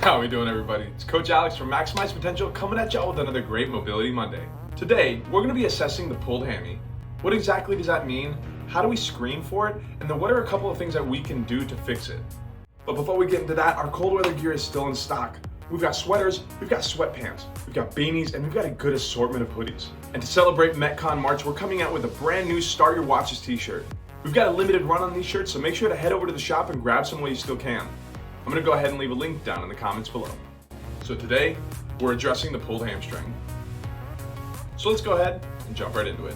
How are we doing, everybody? It's Coach Alex from Maximize Potential coming at y'all with another great Mobility Monday. Today, we're going to be assessing the pulled hammy. What exactly does that mean? How do we screen for it? And then what are a couple of things that we can do to fix it? But before we get into that, our cold weather gear is still in stock. We've got sweaters, we've got sweatpants, we've got beanies, and we've got a good assortment of hoodies. And to celebrate MetCon March, we're coming out with a brand new Start Your Watches t-shirt. We've got a limited run on these shirts, so make sure to head over to the shop and grab some while you still can. I'm gonna go ahead and leave a link down in the comments below. So today, we're addressing the pulled hamstring. So let's go ahead and jump right into it.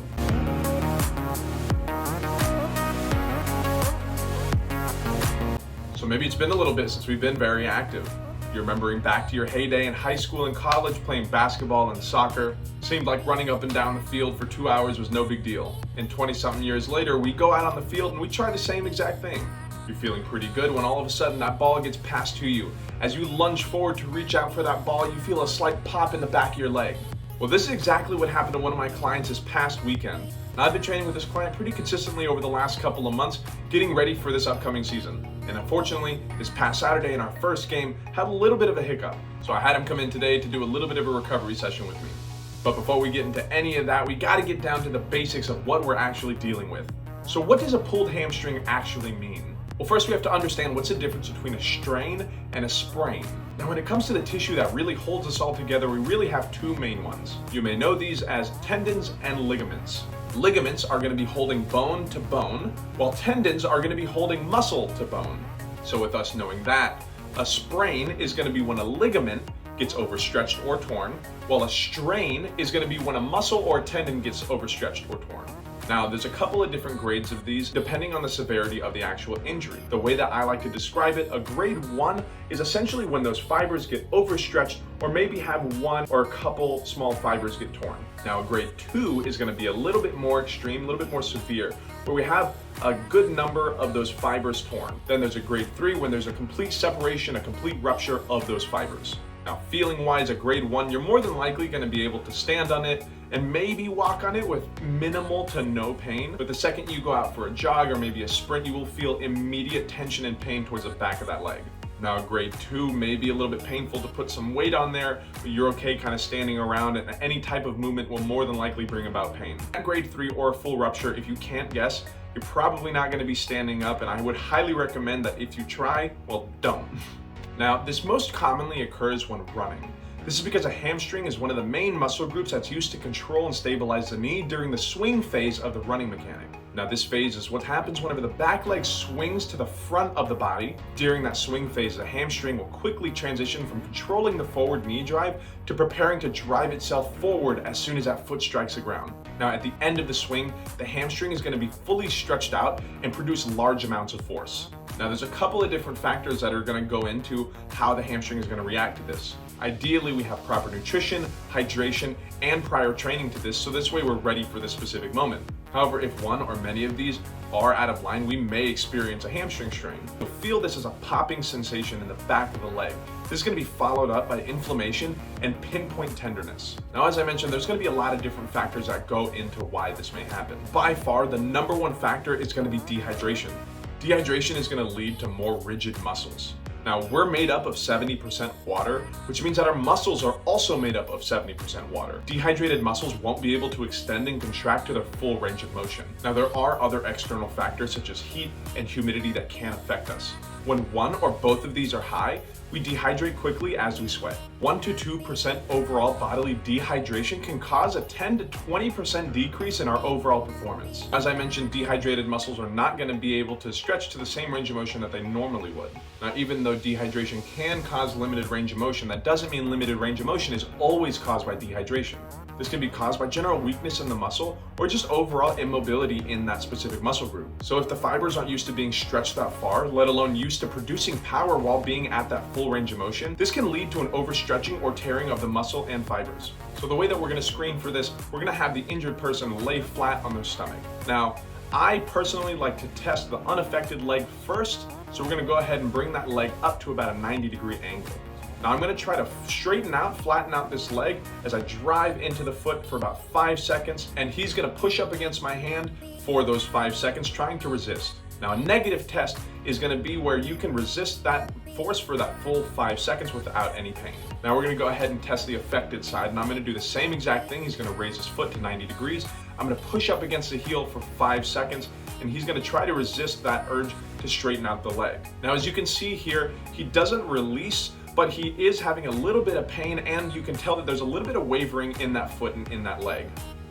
So maybe it's been a little bit since we've been very active. You're remembering back to your heyday in high school and college playing basketball and soccer. Seemed like running up and down the field for 2 hours was no big deal. And 20-something years later, we go out on the field and we try the same exact thing. You're feeling pretty good when all of a sudden that ball gets passed to you. As you lunge forward to reach out for that ball, you feel a slight pop in the back of your leg. Well, this is exactly what happened to one of my clients this past weekend. Now, I've been training with this client pretty consistently over the last couple of months, getting ready for this upcoming season. And unfortunately, this past Saturday in our first game, had a little bit of a hiccup. So I had him come in today to do a little bit of a recovery session with me. But before we get into any of that, we gotta get down to the basics of what we're actually dealing with. So what does a pulled hamstring actually mean? Well, first we have to understand what's the difference between a strain and a sprain. Now, when it comes to the tissue that really holds us all together, we really have two main ones. You may know these as tendons and ligaments. Ligaments are going to be holding bone to bone, while tendons are going to be holding muscle to bone. So with us knowing that, a sprain is going to be when a ligament gets overstretched or torn, while a strain is going to be when a muscle or a tendon gets overstretched or torn. Now, there's a couple of different grades of these depending on the severity of the actual injury. The way that I like to describe it, a grade 1 is essentially when those fibers get overstretched or maybe have one or a couple small fibers get torn. Now, a grade 2 is going to be a little bit more extreme, a little bit more severe, where we have a good number of those fibers torn. Then there's a grade 3 when there's a complete separation, a complete rupture of those fibers. Now, feeling-wise, a grade 1, you're more than likely going to be able to stand on it and maybe walk on it with minimal to no pain. But the second you go out for a jog or maybe a sprint, you will feel immediate tension and pain towards the back of that leg. Now, grade 2 may be a little bit painful to put some weight on there, but you're okay kind of standing around, and any type of movement will more than likely bring about pain. At grade 3 or a full rupture, if you can't guess, you're probably not going to be standing up, and I would highly recommend that if you try, well, don't. Now, this most commonly occurs when running. This is because a hamstring is one of the main muscle groups that's used to control and stabilize the knee during the swing phase of the running mechanic. Now, this phase is what happens whenever the back leg swings to the front of the body. During that swing phase, the hamstring will quickly transition from controlling the forward knee drive to preparing to drive itself forward as soon as that foot strikes the ground. Now, at the end of the swing, the hamstring is going to be fully stretched out and produce large amounts of force. Now, there's a couple of different factors that are going to go into how the hamstring is going to react to this. Ideally, we have proper nutrition, hydration, and prior training to this, so this way we're ready for this specific moment. However, if one or many of these are out of line, we may experience a hamstring strain. You'll feel this as a popping sensation in the back of the leg. This is going to be followed up by inflammation and pinpoint tenderness. Now, as I mentioned, there's going to be a lot of different factors that go into why this may happen. By far, the number one factor is going to be dehydration. Dehydration is going to lead to more rigid muscles. Now, we're made up of 70% water, which means that our muscles are also made up of 70% water. Dehydrated muscles won't be able to extend and contract to their full range of motion. Now, there are other external factors such as heat and humidity that can affect us. When one or both of these are high, we dehydrate quickly as we sweat. 1 to 2% overall bodily dehydration can cause a 10 to 20% decrease in our overall performance. As I mentioned, dehydrated muscles are not going to be able to stretch to the same range of motion that they normally would. Now, even though dehydration can cause limited range of motion, that doesn't mean limited range of motion is always caused by dehydration. This can be caused by general weakness in the muscle or just overall immobility in that specific muscle group. So if the fibers aren't used to being stretched that far, let alone used to producing power while being at that full range of motion, this can lead to an overstretching or tearing of the muscle and fibers. So the way that we're going to screen for this, we're going to have the injured person lay flat on their stomach. Now, I personally like to test the unaffected leg first, so we're going to go ahead and bring that leg up to about a 90-degree angle. Now I'm going to try to straighten out, flatten out this leg as I drive into the foot for about 5 seconds, and he's going to push up against my hand for those 5 seconds, trying to resist. Now, a negative test is going to be where you can resist that force for that full 5 seconds without any pain. Now we're gonna go ahead and test the affected side, and I'm gonna do the same exact thing. He's gonna raise his foot to 90 degrees. I'm gonna push up against the heel for 5 seconds, and he's gonna try to resist that urge to straighten out the leg. Now, as you can see here, he doesn't release, but he is having a little bit of pain, and you can tell that there's a little bit of wavering in that foot and in that leg.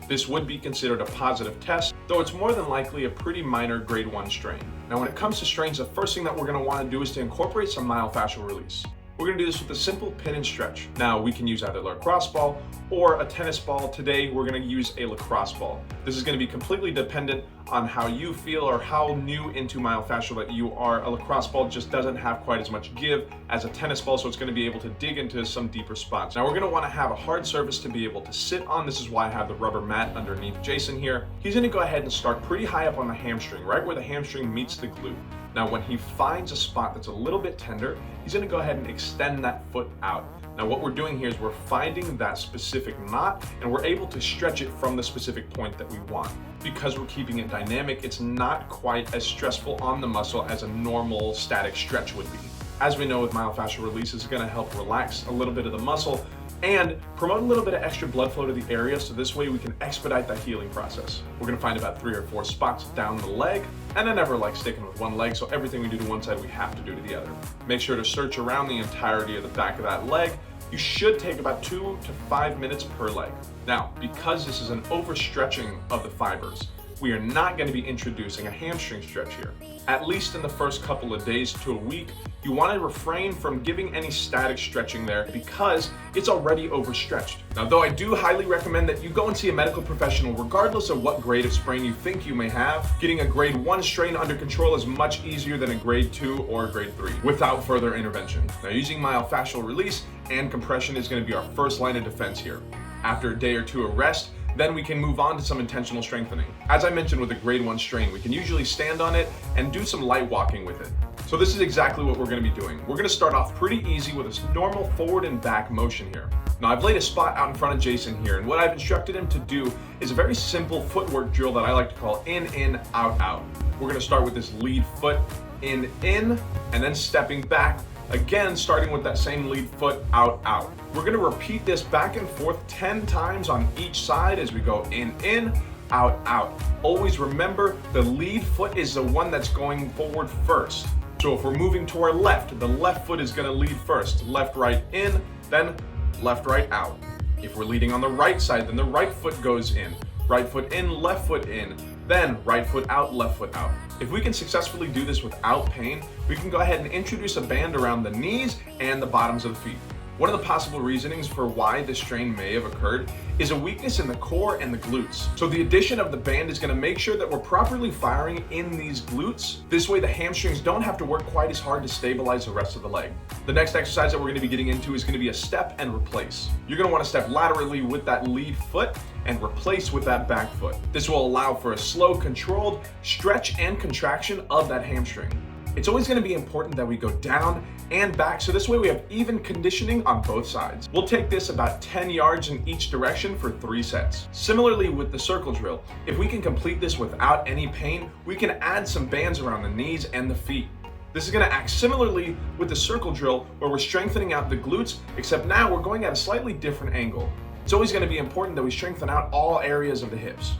This would be considered a positive test, though it's more than likely a pretty minor grade 1 strain. Now, when it comes to strains, the first thing that we're gonna wanna do is to incorporate some myofascial release. We're gonna do this with a simple pin and stretch. Now, we can use either a lacrosse ball or a tennis ball. Today, we're gonna use a lacrosse ball. This is gonna be completely dependent on how you feel or how new into myofascial that you are. A lacrosse ball just doesn't have quite as much give as a tennis ball, so it's gonna be able to dig into some deeper spots. Now, we're gonna wanna have a hard surface to be able to sit on. This is why I have the rubber mat underneath Jason here. He's gonna go ahead and start pretty high up on the hamstring, right where the hamstring meets the glute. Now, when he finds a spot that's a little bit tender, he's gonna go ahead and extend that foot out. Now, what we're doing here is we're finding that specific knot, and we're able to stretch it from the specific point that we want. Because we're keeping it dynamic, it's not quite as stressful on the muscle as a normal static stretch would be. As we know with myofascial release, it's gonna help relax a little bit of the muscle and promote a little bit of extra blood flow to the area, so this way we can expedite that healing process. We're gonna find about 3 or 4 spots down the leg, and I never like sticking with one leg, so everything we do to one side, we have to do to the other. Make sure to search around the entirety of the back of that leg. You should take about 2 to 5 minutes per leg. Now, because this is an overstretching of the fibers, we are not going to be introducing a hamstring stretch here. At least in the first couple of days to a week, you want to refrain from giving any static stretching there because it's already overstretched. Now, though I do highly recommend that you go and see a medical professional regardless of what grade of sprain you think you may have. Getting a grade 1 strain under control is much easier than a grade 2 or a grade 3 without further intervention. Now, using myofascial release and compression is going to be our first line of defense here. After a day or 2 of rest, then we can move on to some intentional strengthening. As I mentioned with a grade 1 strain, we can usually stand on it and do some light walking with it. So this is exactly what we're gonna be doing. We're gonna start off pretty easy with a normal forward and back motion here. Now, I've laid a spot out in front of Jason here, and what I've instructed him to do is a very simple footwork drill that I like to call in, out, out. We're gonna start with this lead foot, in, and then stepping back. Again, starting with that same lead foot, out. We're gonna repeat this back and forth 10 times on each side as we go in, out. Always remember, the lead foot is the one that's going forward first. So if we're moving to our left, the left foot is gonna lead first. Left, right, in, then left, right, out. If we're leading on the right side, then the right foot goes in. Right foot in, left foot in, then right foot out, left foot out. If we can successfully do this without pain, we can go ahead and introduce a band around the knees and the bottoms of the feet. One of the possible reasonings for why this strain may have occurred is a weakness in the core and the glutes. So the addition of the band is going to make sure that we're properly firing in these glutes. This way the hamstrings don't have to work quite as hard to stabilize the rest of the leg. The next exercise that we're going to be getting into is going to be a step and replace. You're going to want to step laterally with that lead foot and replace with that back foot. This will allow for a slow, controlled stretch and contraction of that hamstring. It's always going to be important that we go down and back, so this way we have even conditioning on both sides. We'll take this about 10 yards in each direction for 3 sets. Similarly with the circle drill, if we can complete this without any pain, we can add some bands around the knees and the feet. This is going to act similarly with the circle drill where we're strengthening out the glutes, except now we're going at a slightly different angle. It's always going to be important that we strengthen out all areas of the hips.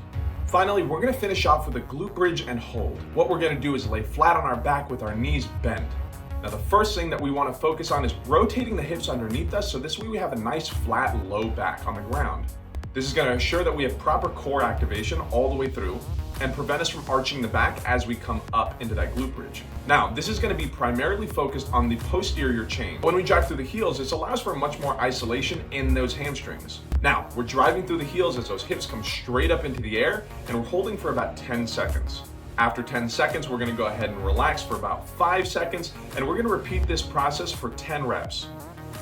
Finally, we're going to finish off with a glute bridge and hold. What we're going to do is lay flat on our back with our knees bent. Now, the first thing that we want to focus on is rotating the hips underneath us, so this way we have a nice flat low back on the ground. This is going to ensure that we have proper core activation all the way through and prevent us from arching the back as we come up into that glute bridge. Now, this is going to be primarily focused on the posterior chain. When we drive through the heels, this allows for much more isolation in those hamstrings. Now, we're driving through the heels as those hips come straight up into the air, and we're holding for about 10 seconds. After 10 seconds, we're going to go ahead and relax for about 5 seconds, and we're going to repeat this process for 10 reps.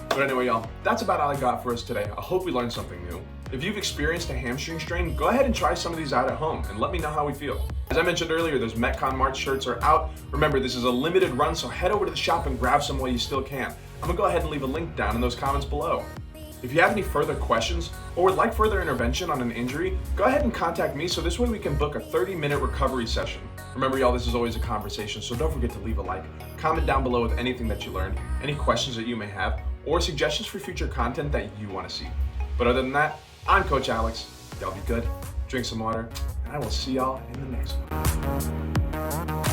But anyway, y'all, that's about all I got for us today. I hope we learned something new. If you've experienced a hamstring strain, go ahead and try some of these out at home and let me know how we feel. As I mentioned earlier, those Metcon March shirts are out. Remember, this is a limited run, so head over to the shop and grab some while you still can. I'm gonna go ahead and leave a link down in those comments below. If you have any further questions or would like further intervention on an injury, go ahead and contact me so this way we can book a 30-minute recovery session. Remember y'all, this is always a conversation, so don't forget to leave a like, comment down below with anything that you learned, any questions that you may have, or suggestions for future content that you want to see. But other than that, I'm Coach Alex. Y'all be good, drink some water, and I will see y'all in the next one.